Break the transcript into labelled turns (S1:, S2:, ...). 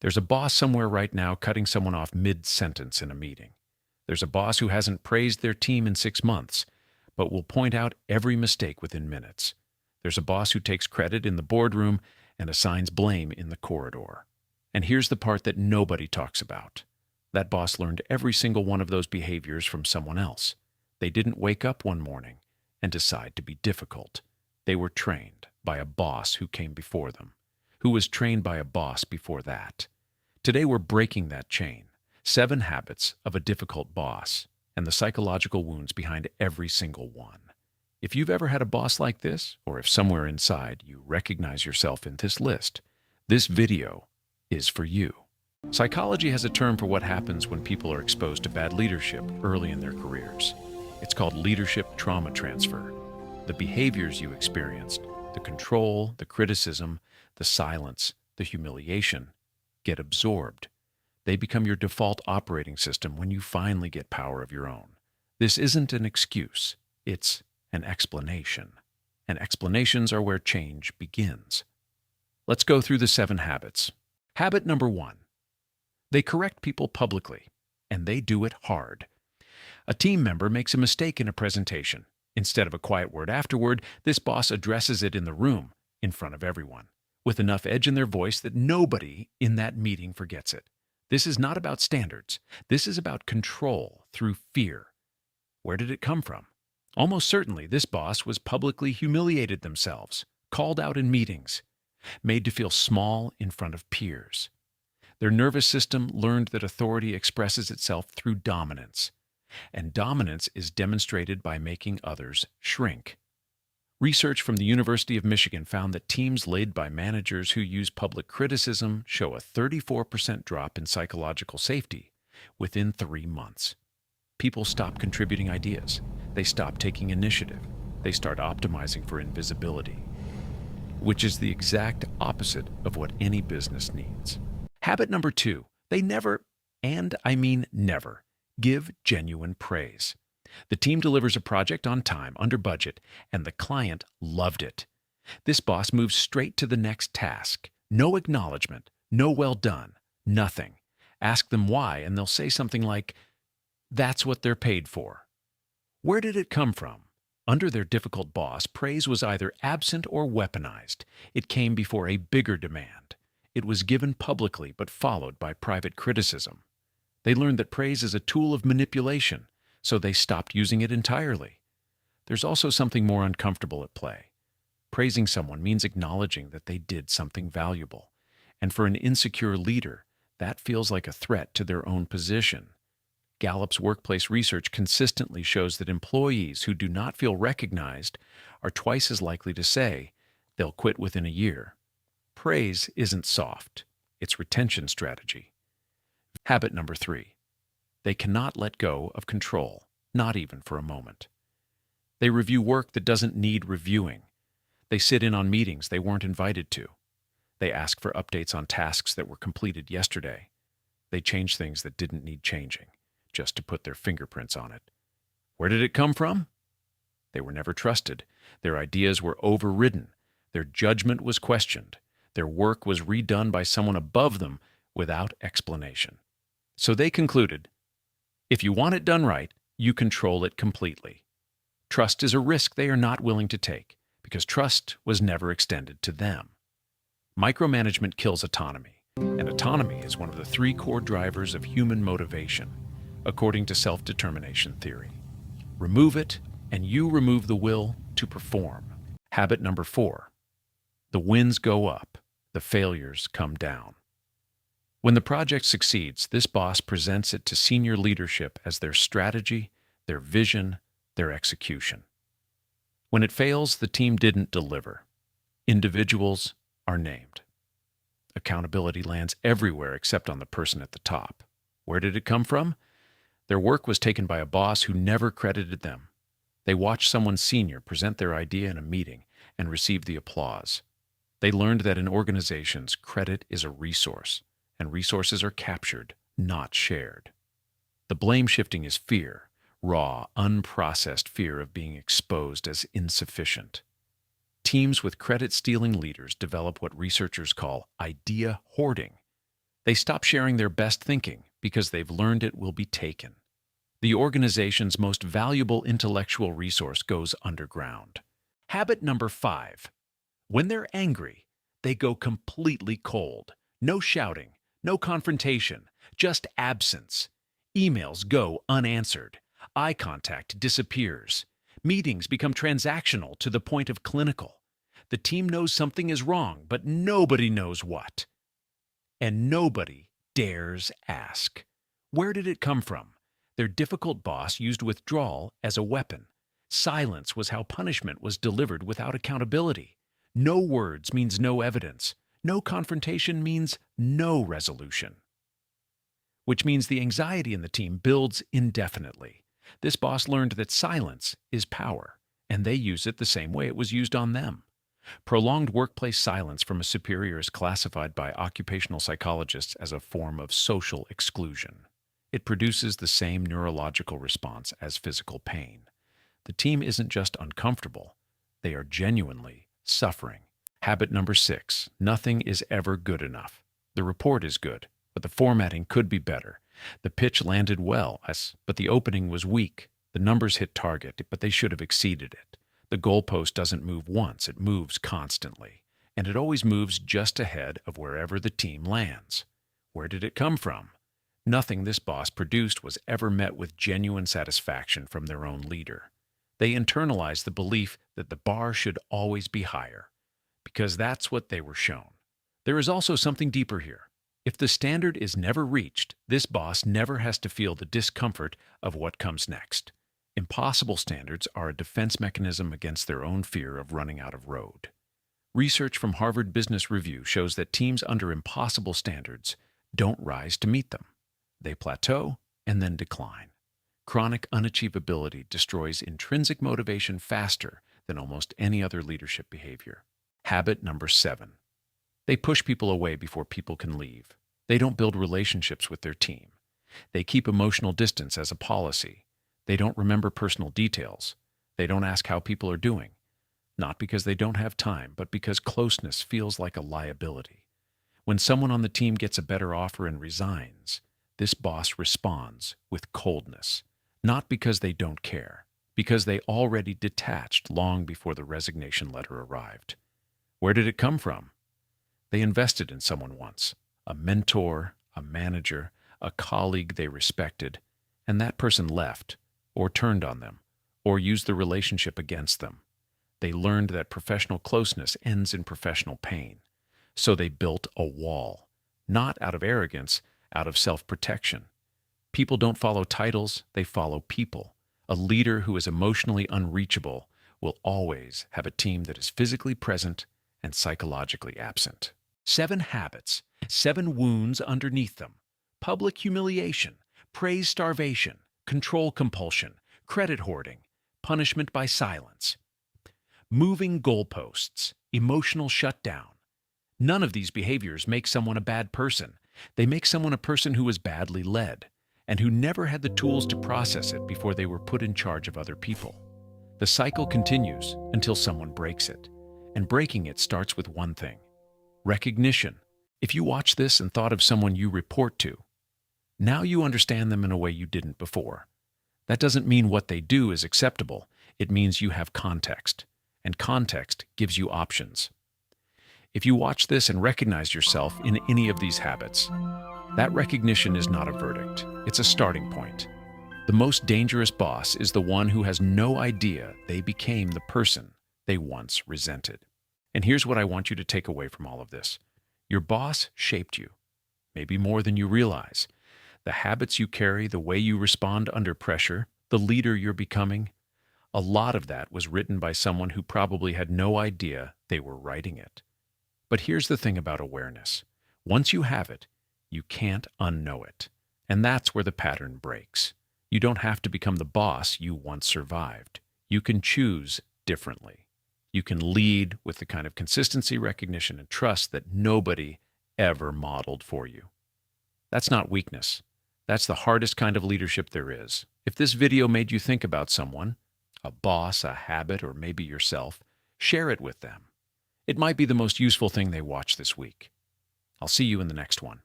S1: There's a boss somewhere right now cutting someone off mid-sentence in a meeting. There's a boss who hasn't praised their team in 6 months, but will point out every mistake within minutes. There's a boss who takes credit in the boardroom and assigns blame in the corridor. And here's the part that nobody talks about. That boss learned every single one of those behaviors from someone else. They didn't wake up one morning and decide to be difficult. They were trained by a boss who came before them, who was trained by a boss before that. Today we're breaking that chain. 7 habits of a difficult boss and the psychological wounds behind every single one. If you've ever had a boss like this, or if somewhere inside you recognize yourself in this list, this video is for you. Psychology has a term for what happens when people are exposed to bad leadership early in their careers. It's called leadership trauma transfer. The behaviors you experienced, the control, the criticism, the silence, the humiliation, get absorbed. They become your default operating system when you finally get power of your own. This isn't an excuse, it's an explanation. And explanations are where change begins. Let's go through the 7 habits. Habit number 1. They correct people publicly, and they do it hard. A team member makes a mistake in a presentation. Instead of a quiet word afterward, this boss addresses it in the room, in front of everyone, with enough edge in their voice that nobody in that meeting forgets it. This is not about standards. This is about control through fear. Where did it come from? Almost certainly, this boss was publicly humiliated themselves, called out in meetings, made to feel small in front of peers. Their nervous system learned that authority expresses itself through dominance, and dominance is demonstrated by making others shrink. Research from the University of Michigan found that teams led by managers who use public criticism show a 34% drop in psychological safety within 3 months. People stop contributing ideas. They stop taking initiative. They start optimizing for invisibility, which is the exact opposite of what any business needs. Habit number 2, they never, and I mean never, give genuine praise. The team delivers a project on time, under budget, and the client loved it. This boss moves straight to the next task. No acknowledgement, no well done, nothing. Ask them why, and they'll say something like, "That's what they're paid for." Where did it come from? Under their difficult boss, praise was either absent or weaponized. It came before a bigger demand. It was given publicly but followed by private criticism. They learned that praise is a tool of manipulation, so they stopped using it entirely. There's also something more uncomfortable at play. Praising someone means acknowledging that they did something valuable, and for an insecure leader, that feels like a threat to their own position. Gallup's workplace research consistently shows that employees who do not feel recognized are twice as likely to say they'll quit within a year. Praise isn't soft, it's retention strategy. Habit number 3. They cannot let go of control, not even for a moment. They review work that doesn't need reviewing. They sit in on meetings they weren't invited to. They ask for updates on tasks that were completed yesterday. They change things that didn't need changing, just to put their fingerprints on it. Where did it come from? They were never trusted. Their ideas were overridden. Their judgment was questioned. Their work was redone by someone above them without explanation. So they concluded, if you want it done right, you control it completely. Trust is a risk they are not willing to take, because trust was never extended to them. Micromanagement kills autonomy, and autonomy is one of the 3 core drivers of human motivation, according to self-determination theory. Remove it, and you remove the will to perform. Habit number 4. The wins go up, the failures come down. When the project succeeds, this boss presents it to senior leadership as their strategy, their vision, their execution. When it fails, the team didn't deliver. Individuals are named. Accountability lands everywhere except on the person at the top. Where did it come from? Their work was taken by a boss who never credited them. They watched someone senior present their idea in a meeting and receive the applause. They learned that in organizations, credit is a resource, and resources are captured, not shared. The blame shifting is fear, raw, unprocessed fear of being exposed as insufficient. Teams with credit-stealing leaders develop what researchers call idea hoarding. They stop sharing their best thinking because they've learned it will be taken. The organization's most valuable intellectual resource goes underground. Habit number 5. When they're angry, they go completely cold. No shouting, no confrontation, just absence. Emails go unanswered. Eye contact disappears. Meetings become transactional to the point of clinical. The team knows something is wrong, but nobody knows what. And nobody dares ask. Where did it come from? Their difficult boss used withdrawal as a weapon. Silence was how punishment was delivered without accountability. No words means no evidence. No confrontation means no resolution. Which means the anxiety in the team builds indefinitely. This boss learned that silence is power, and they use it the same way it was used on them. Prolonged workplace silence from a superior is classified by occupational psychologists as a form of social exclusion. It produces the same neurological response as physical pain. The team isn't just uncomfortable, they are genuinely suffering. Habit number 6. Nothing is ever good enough. The report is good, but the formatting could be better. The pitch landed well, but the opening was weak. The numbers hit target, but they should have exceeded it. The goalpost doesn't move once, it moves constantly. And it always moves just ahead of wherever the team lands. Where did it come from? Nothing this boss produced was ever met with genuine satisfaction from their own leader. They internalized the belief that the bar should always be higher, because that's what they were shown. There is also something deeper here. If the standard is never reached, this boss never has to feel the discomfort of what comes next. Impossible standards are a defense mechanism against their own fear of running out of road. Research from Harvard Business Review shows that teams under impossible standards don't rise to meet them. They plateau and then decline. Chronic unachievability destroys intrinsic motivation faster than almost any other leadership behavior. Habit number 7. They push people away before people can leave. They don't build relationships with their team. They keep emotional distance as a policy. They don't remember personal details. They don't ask how people are doing. Not because they don't have time, but because closeness feels like a liability. When someone on the team gets a better offer and resigns, this boss responds with coldness. Not because they don't care, because they already detached long before the resignation letter arrived. Where did it come from? They invested in someone once, a mentor, a manager, a colleague they respected, and that person left, or turned on them, or used the relationship against them. They learned that professional closeness ends in professional pain. So they built a wall, not out of arrogance, out of self-protection. People don't follow titles, they follow people. A leader who is emotionally unreachable will always have a team that is physically present and psychologically absent. 7 habits, 7 wounds underneath them. Public humiliation, praise starvation, control compulsion, credit hoarding, punishment by silence. Moving goalposts, emotional shutdown. None of these behaviors make someone a bad person. They make someone a person who was badly led, and who never had the tools to process it before they were put in charge of other people. The cycle continues until someone breaks it, and breaking it starts with one thing: recognition. If you watch this and thought of someone you report to, now you understand them in a way you didn't before. That doesn't mean what they do is acceptable. It means you have context, and context gives you options. If you watch this and recognize yourself in any of these habits, that recognition is not a verdict. It's a starting point. The most dangerous boss is the one who has no idea they became the person they once resented. And here's what I want you to take away from all of this. Your boss shaped you, maybe more than you realize. The habits you carry, the way you respond under pressure, the leader you're becoming, a lot of that was written by someone who probably had no idea they were writing it. But here's the thing about awareness. Once you have it, you can't unknow it. And that's where the pattern breaks. You don't have to become the boss you once survived. You can choose differently. You can lead with the kind of consistency, recognition, and trust that nobody ever modeled for you. That's not weakness. That's the hardest kind of leadership there is. If this video made you think about someone, a boss, a habit, or maybe yourself, share it with them. It might be the most useful thing they watch this week. I'll see you in the next one.